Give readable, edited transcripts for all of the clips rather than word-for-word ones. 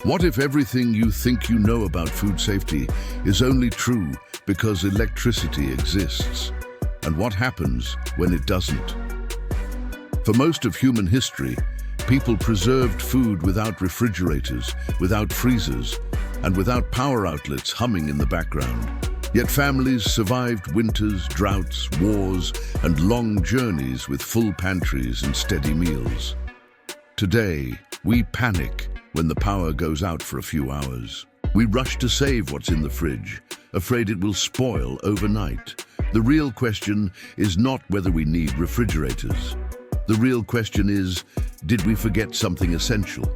What if everything you think you know about food safety is only true because electricity exists? And what happens when it doesn't? For most of human history, people preserved food without refrigerators, without freezers, and without power outlets humming in the background. Yet families survived winters, droughts, wars, and long journeys with full pantries and steady meals. Today, we panic when the power goes out for a few hours. We rush to save what's in the fridge, afraid it will spoil overnight. The real question is not whether we need refrigerators. The real question is, did we forget something essential?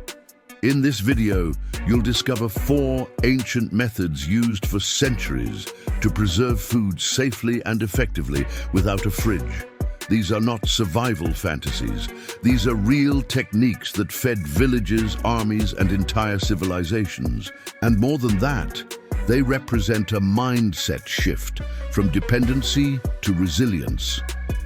In this video, you'll discover 4 ancient methods used for centuries to preserve food safely and effectively without a fridge. These are not survival fantasies. These are real techniques that fed villages, armies, and entire civilizations. And more than that, they represent a mindset shift from dependency to resilience.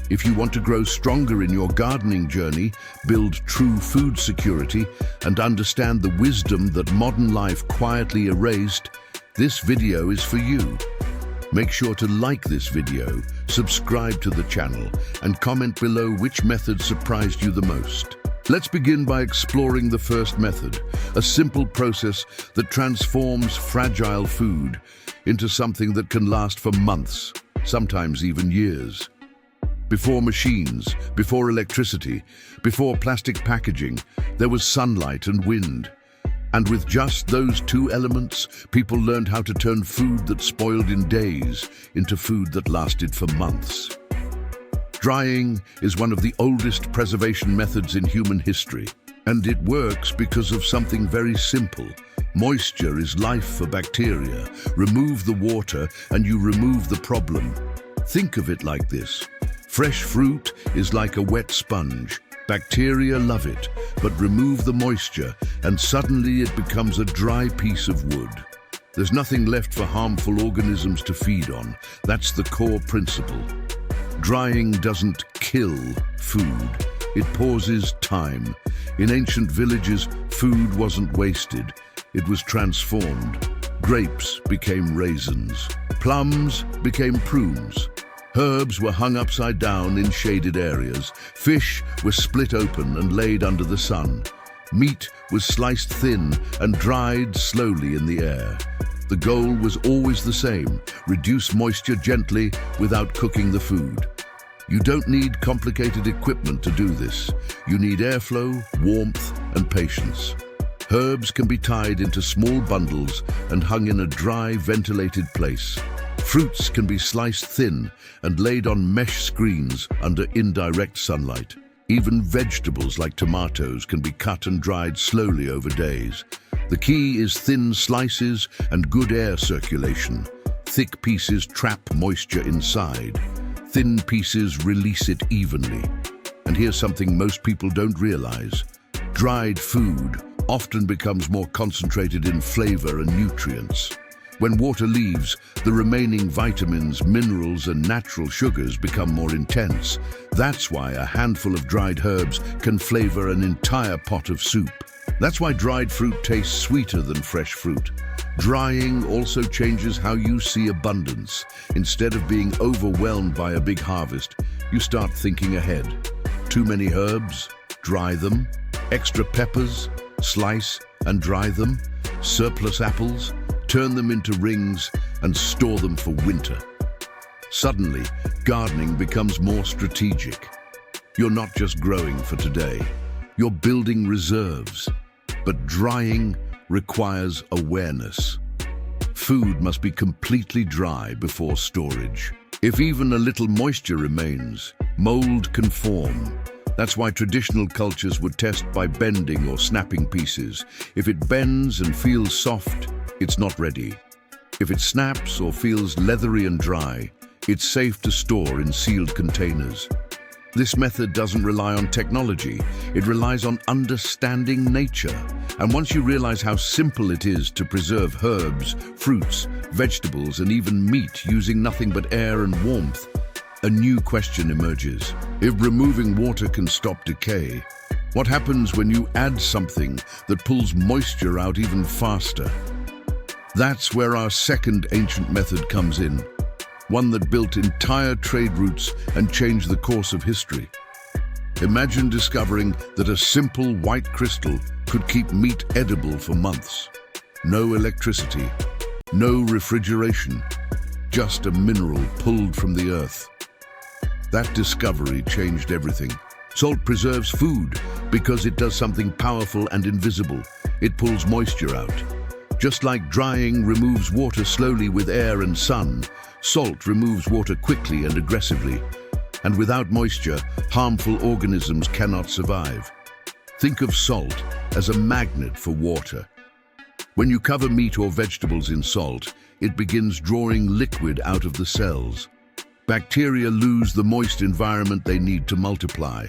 If you want to grow stronger in your gardening journey, build true food security, and understand the wisdom that modern life quietly erased, this video is for you. Make sure to like this video, subscribe to the channel, and comment below which method surprised you the most. Let's begin by exploring the first method, a simple process that transforms fragile food into something that can last for months, sometimes even years. Before machines, before electricity, before plastic packaging, there was sunlight and wind. And with just those 2 elements, people learned how to turn food that spoiled in days into food that lasted for months. Drying is one of the oldest preservation methods in human history, and it works because of something very simple. Moisture is life for bacteria. Remove the water and you remove the problem. Think of it like this. Fresh fruit is like a wet sponge. Bacteria love it, but remove the moisture and suddenly it becomes a dry piece of wood. There's nothing left for harmful organisms to feed on. That's the core principle. Drying doesn't kill food, it pauses time. In ancient villages, food wasn't wasted, it was transformed. Grapes became raisins, plums became prunes. Herbs were hung upside down in shaded areas. Fish were split open and laid under the sun. Meat was sliced thin and dried slowly in the air. The goal was always the same: reduce moisture gently without cooking the food. You don't need complicated equipment to do this. You need airflow, warmth, and patience. Herbs can be tied into small bundles and hung in a dry, ventilated place. Fruits can be sliced thin and laid on mesh screens under indirect sunlight. Even vegetables like tomatoes can be cut and dried slowly over days. The key is thin slices and good air circulation. Thick pieces trap moisture inside. Thin pieces release it evenly. And here's something most people don't realize. Dried food often becomes more concentrated in flavor and nutrients. When water leaves, the remaining vitamins, minerals, and natural sugars become more intense. That's why a handful of dried herbs can flavor an entire pot of soup. That's why dried fruit tastes sweeter than fresh fruit. Drying also changes how you see abundance. Instead of being overwhelmed by a big harvest, you start thinking ahead. Too many herbs? Dry them. Extra peppers? Slice and dry them. Surplus apples? Turn them into rings and store them for winter. Suddenly, gardening becomes more strategic. You're not just growing for today, you're building reserves. But drying requires awareness. Food must be completely dry before storage. If even a little moisture remains, mold can form. That's why traditional cultures would test by bending or snapping pieces. If it bends and feels soft, it's not ready. If it snaps or feels leathery and dry, it's safe to store in sealed containers. This method doesn't rely on technology, it relies on understanding nature. And once you realize how simple it is to preserve herbs, fruits, vegetables, and even meat using nothing but air and warmth, a new question emerges. If removing water can stop decay, What happens when you add something that pulls moisture out even faster? That's where our second ancient method comes in, one that built entire trade routes and changed the course of history. Imagine discovering that a simple white crystal could keep meat edible for months. No electricity, no refrigeration, just a mineral pulled from the earth. That discovery changed everything. Salt preserves food because it does something powerful and invisible. It pulls moisture out. Just like drying removes water slowly with air and sun, salt removes water quickly and aggressively. And without moisture, harmful organisms cannot survive. Think of salt as a magnet for water. When you cover meat or vegetables in salt, it begins drawing liquid out of the cells. Bacteria lose the moist environment they need to multiply.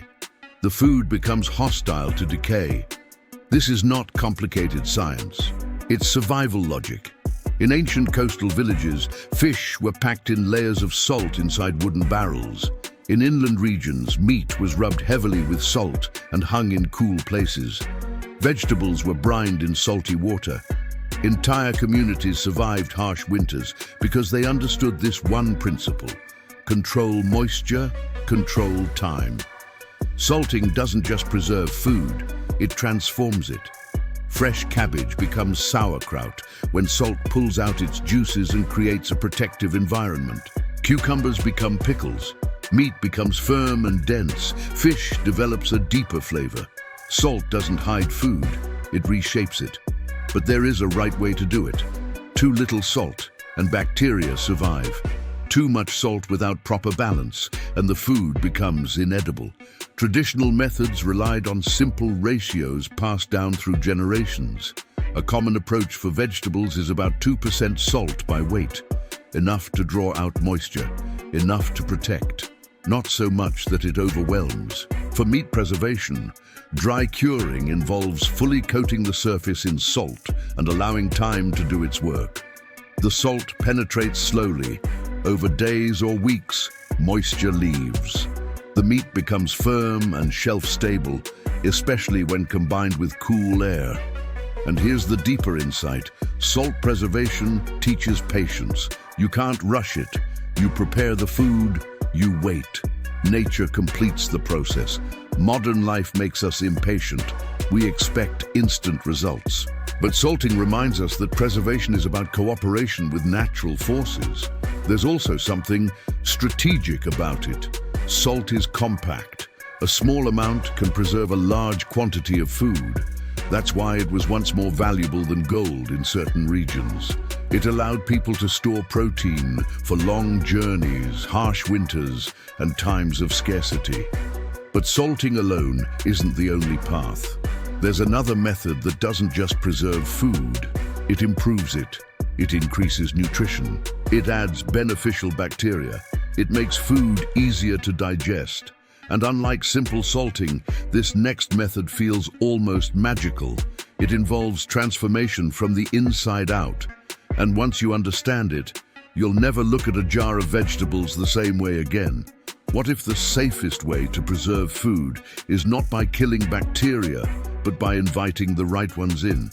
The food becomes hostile to decay. This is not complicated science. It's survival logic. In ancient coastal villages, fish were packed in layers of salt inside wooden barrels. In inland regions, meat was rubbed heavily with salt and hung in cool places. Vegetables were brined in salty water. Entire communities survived harsh winters because they understood this one principle: control moisture, control time. Salting doesn't just preserve food, it transforms it. Fresh cabbage becomes sauerkraut when salt pulls out its juices and creates a protective environment. Cucumbers become pickles. Meat becomes firm and dense. Fish develops a deeper flavor. Salt doesn't hide food, it reshapes it. But there is a right way to do it. Too little salt, and bacteria survive. Too much salt without proper balance, and the food becomes inedible. Traditional methods relied on simple ratios passed down through generations. A common approach for vegetables is about 2% salt by weight. Enough to draw out moisture, enough to protect. Not so much that it overwhelms. For meat preservation, dry curing involves fully coating the surface in salt and allowing time to do its work. The salt penetrates slowly. Over days or weeks, moisture leaves. The meat becomes firm and shelf-stable, especially when combined with cool air. And here's the deeper insight. Salt preservation teaches patience. You can't rush it. You prepare the food, you wait. Nature completes the process. Modern life makes us impatient. We expect instant results. But salting reminds us that preservation is about cooperation with natural forces. There's also something strategic about it. Salt is compact. A small amount can preserve a large quantity of food. That's why it was once more valuable than gold in certain regions. It allowed people to store protein for long journeys, harsh winters, and times of scarcity. But salting alone isn't the only path. There's another method that doesn't just preserve food. It improves it. It increases nutrition. It adds beneficial bacteria. It makes food easier to digest. And unlike simple salting, this next method feels almost magical. It involves transformation from the inside out. And once you understand it, you'll never look at a jar of vegetables the same way again. What if the safest way to preserve food is not by killing bacteria, but by inviting the right ones in?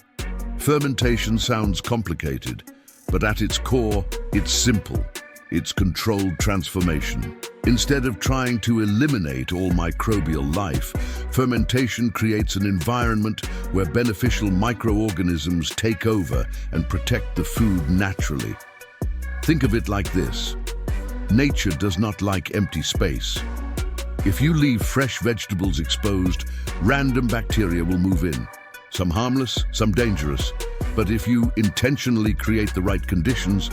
Fermentation sounds complicated, but at its core, it's simple. It's controlled transformation. Instead of trying to eliminate all microbial life, fermentation creates an environment where beneficial microorganisms take over and protect the food naturally. Think of it like this. Nature does not like empty space. If you leave fresh vegetables exposed, random bacteria will move in. Some harmless, some dangerous. But if you intentionally create the right conditions,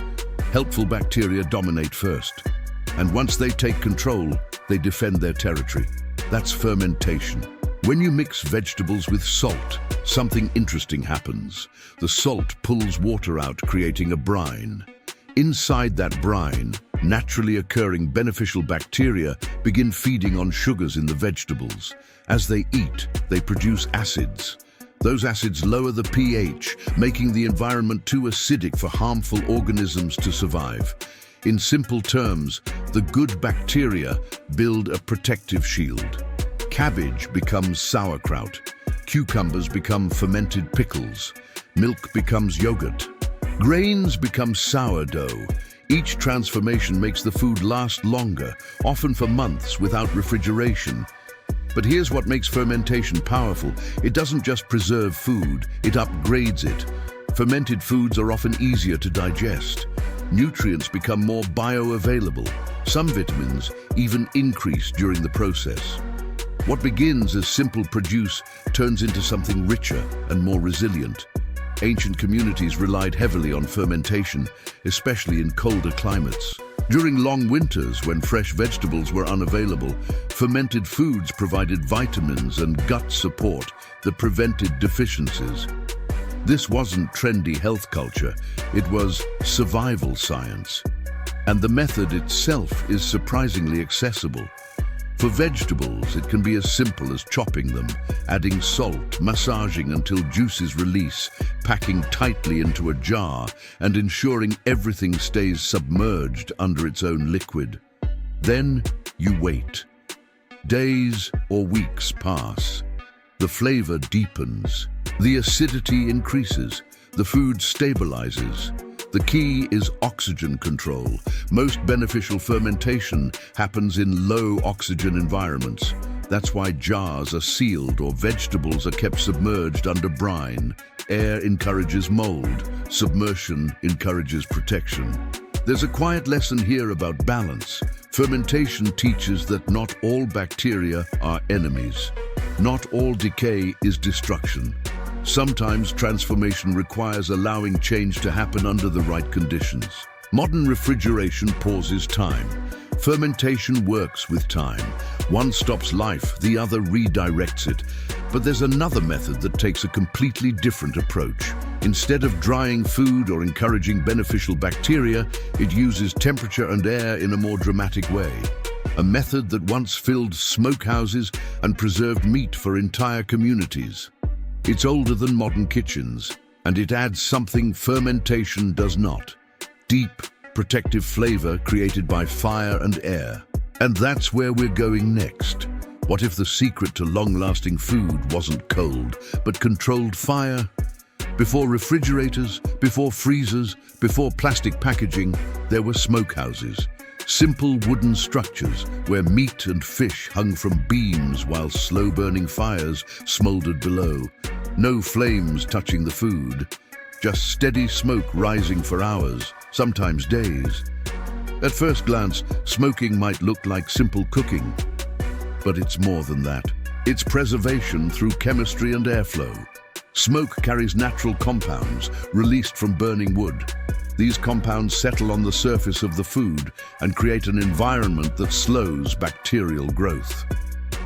helpful bacteria dominate first. And once they take control, they defend their territory. That's fermentation. When you mix vegetables with salt, something interesting happens. The salt pulls water out, creating a brine. Inside that brine, naturally occurring beneficial bacteria begin feeding on sugars in the vegetables. As they eat, they produce acids. Those acids lower the pH, making the environment too acidic for harmful organisms to survive. In simple terms, the good bacteria build a protective shield. Cabbage becomes sauerkraut. Cucumbers become fermented pickles. Milk becomes yogurt. Grains become sourdough. Each transformation makes the food last longer, often for months without refrigeration. But here's what makes fermentation powerful. It doesn't just preserve food, it upgrades it. Fermented foods are often easier to digest. Nutrients become more bioavailable. Some vitamins even increase during the process. What begins as simple produce turns into something richer and more resilient. Ancient communities relied heavily on fermentation, especially in colder climates. During long winters, when fresh vegetables were unavailable, fermented foods provided vitamins and gut support that prevented deficiencies. This wasn't trendy health culture, it was survival science. And the method itself is surprisingly accessible. For vegetables, it can be as simple as chopping them, adding salt, massaging until juices release, packing tightly into a jar, and ensuring everything stays submerged under its own liquid. Then you wait. Days or weeks pass. The flavor deepens. The acidity increases. The food stabilizes. The key is oxygen control. Most beneficial fermentation happens in low oxygen environments. That's why jars are sealed or vegetables are kept submerged under brine. Air encourages mold. Submersion encourages protection. There's a quiet lesson here about balance. Fermentation teaches that not all bacteria are enemies. Not all decay is destruction. Sometimes transformation requires allowing change to happen under the right conditions. Modern refrigeration pauses time. Fermentation works with time. One stops life, the other redirects it. But there's another method that takes a completely different approach. Instead of drying food or encouraging beneficial bacteria, it uses temperature and air in a more dramatic way. A method that once filled smokehouses and preserved meat for entire communities. It's older than modern kitchens, and it adds something fermentation does not. Deep, protective flavor created by fire and air. And that's where we're going next. What if the secret to long-lasting food wasn't cold, but controlled fire? Before refrigerators, before freezers, before plastic packaging, there were smokehouses. Simple wooden structures where meat and fish hung from beams while slow-burning fires smoldered below. No flames touching the food, just steady smoke rising for hours, sometimes days. At first glance, smoking might look like simple cooking, but it's more than that. It's preservation through chemistry and airflow. Smoke carries natural compounds released from burning wood. These compounds settle on the surface of the food and create an environment that slows bacterial growth.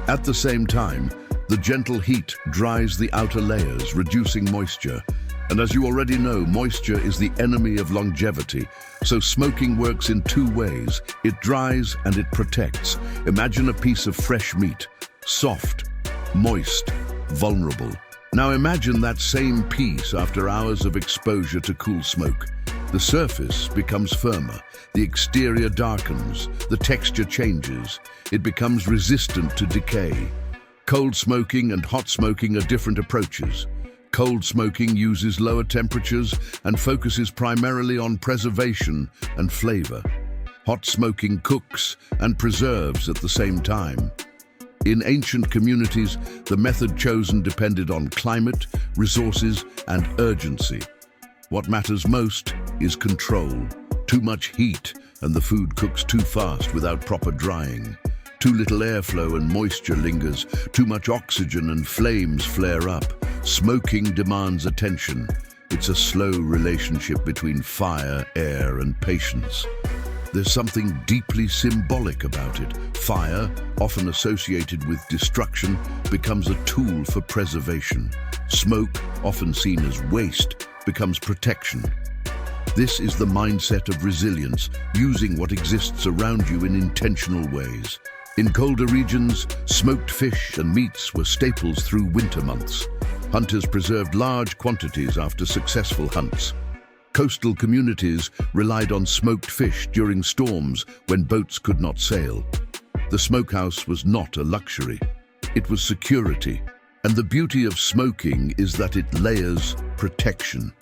At the same time, the gentle heat dries the outer layers, reducing moisture. And as you already know, moisture is the enemy of longevity. So smoking works in two ways. It dries and it protects. Imagine a piece of fresh meat, soft, moist, vulnerable. Now imagine that same piece after hours of exposure to cool smoke. The surface becomes firmer, the exterior darkens, the texture changes. It becomes resistant to decay. Cold smoking and hot smoking are different approaches. Cold smoking uses lower temperatures and focuses primarily on preservation and flavor. Hot smoking cooks and preserves at the same time. In ancient communities, the method chosen depended on climate, resources, and urgency. What matters most is control. Too much heat and the food cooks too fast without proper drying. Too little airflow and moisture lingers. Too much oxygen and flames flare up. Smoking demands attention. It's a slow relationship between fire, air, and patience. There's something deeply symbolic about it. Fire, often associated with destruction, becomes a tool for preservation. Smoke, often seen as waste, becomes protection. This is the mindset of resilience, using what exists around you in intentional ways. In colder regions, smoked fish and meats were staples through winter months. Hunters preserved large quantities after successful hunts. Coastal communities relied on smoked fish during storms when boats could not sail. The smokehouse was not a luxury. it was security. And the beauty of smoking is that it layers protection.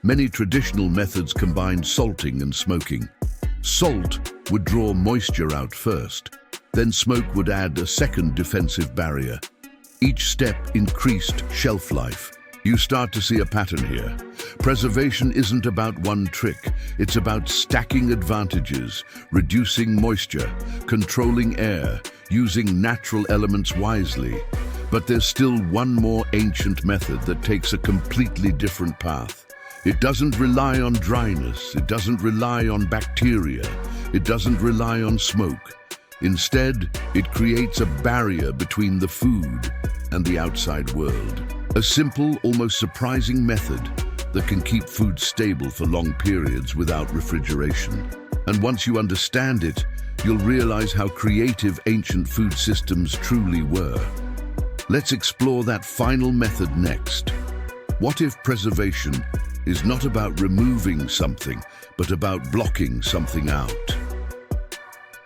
Many traditional methods combined salting and smoking. Salt would draw moisture out first, then smoke would add a second defensive barrier. Each step increased shelf life. You start to see a pattern here. Preservation isn't about one trick. It's about stacking advantages, reducing moisture, controlling air, using natural elements wisely. But there's still one more ancient method that takes a completely different path. It doesn't rely on dryness. It doesn't rely on bacteria. It doesn't rely on smoke. Instead, it creates a barrier between the food and the outside world. A simple, almost surprising method that can keep food stable for long periods without refrigeration. And once you understand it, you'll realize how creative ancient food systems truly were. Let's explore that final method next. What if preservation is not about removing something, but about blocking something out?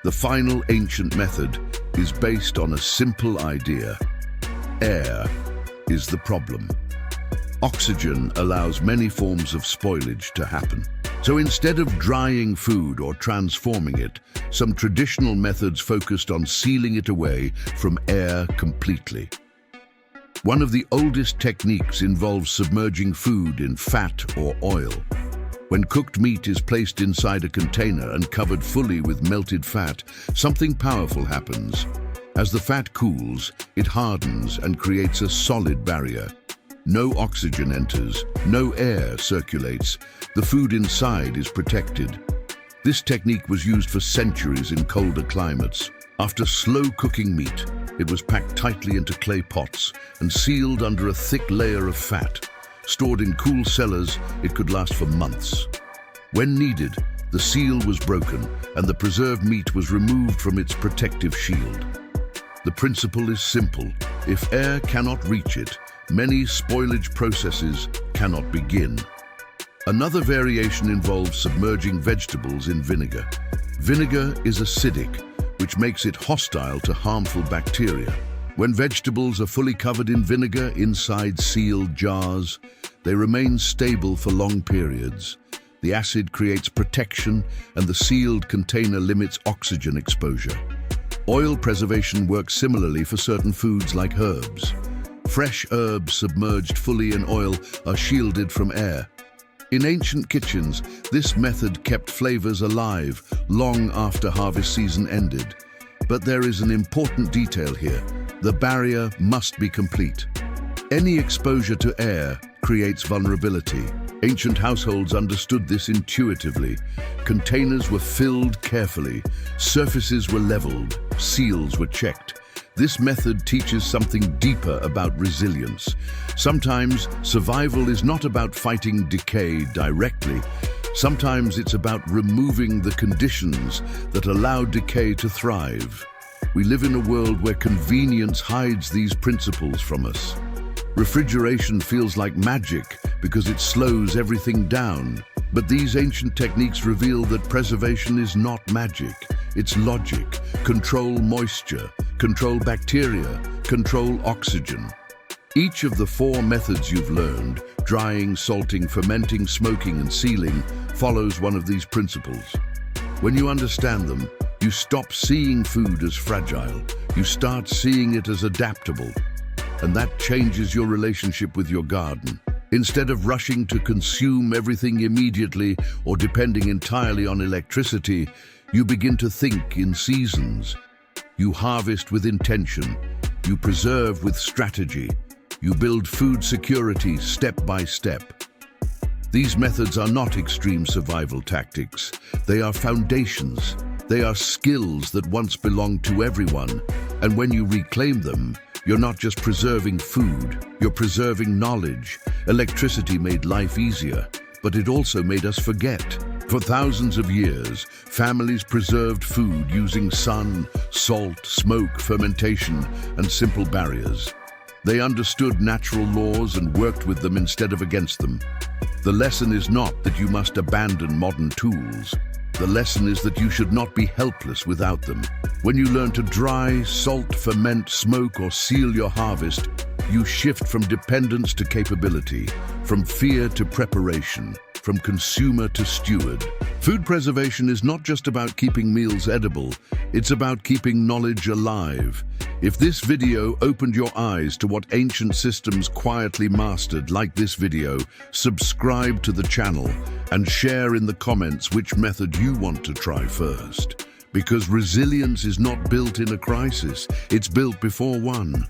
The final ancient method is based on a simple idea. Air is the problem. Oxygen allows many forms of spoilage to happen. So instead of drying food or transforming it, some traditional methods focused on sealing it away from air completely. One of the oldest techniques involves submerging food in fat or oil. When cooked meat is placed inside a container and covered fully with melted fat, something powerful happens. As the fat cools, it hardens and creates a solid barrier. No oxygen enters, no air circulates. The food inside is protected. This technique was used for centuries in colder climates. After slow cooking meat, it was packed tightly into clay pots and sealed under a thick layer of fat. Stored in cool cellars, it could last for months. When needed, the seal was broken and the preserved meat was removed from its protective shield. The principle is simple. If air cannot reach it, many spoilage processes cannot begin. Another variation involves submerging vegetables in vinegar. Vinegar is acidic, which makes it hostile to harmful bacteria. When vegetables are fully covered in vinegar inside sealed jars, they remain stable for long periods. The acid creates protection and the sealed container limits oxygen exposure. Oil preservation works similarly for certain foods like herbs. Fresh herbs submerged fully in oil are shielded from air. In ancient kitchens, this method kept flavors alive long after harvest season ended. But there is an important detail here. The barrier must be complete. Any exposure to air creates vulnerability. Ancient households understood this intuitively. Containers were filled carefully, surfaces were leveled, seals were checked. This method teaches something deeper about resilience. Sometimes survival is not about fighting decay directly. Sometimes it's about removing the conditions that allow decay to thrive. We live in a world where convenience hides these principles from us. Refrigeration feels like magic because it slows everything down. But these ancient techniques reveal that preservation is not magic. It's logic. Control moisture, control bacteria, control oxygen. Each of the 4 methods you've learned, drying, salting, fermenting, smoking, and sealing, follows one of these principles. When you understand them, you stop seeing food as fragile. You start seeing it as adaptable. And that changes your relationship with your garden. Instead of rushing to consume everything immediately or depending entirely on electricity, you begin to think in seasons. You harvest with intention. You preserve with strategy. You build food security step by step. These methods are not extreme survival tactics. They are foundations. They are skills that once belonged to everyone. And when you reclaim them, you're not just preserving food, you're preserving knowledge. Electricity made life easier, but it also made us forget. For thousands of years, families preserved food using sun, salt, smoke, fermentation, and simple barriers. They understood natural laws and worked with them instead of against them. The lesson is not that you must abandon modern tools. The lesson is that you should not be helpless without them. When you learn to dry, salt, ferment, smoke, or seal your harvest, you shift from dependence to capability, from fear to preparation, from consumer to steward. Food preservation is not just about keeping meals edible, it's about keeping knowledge alive. If this video opened your eyes to what ancient systems quietly mastered, like this video, subscribe to the channel and share in the comments which method you want to try first. Because resilience is not built in a crisis, it's built before one.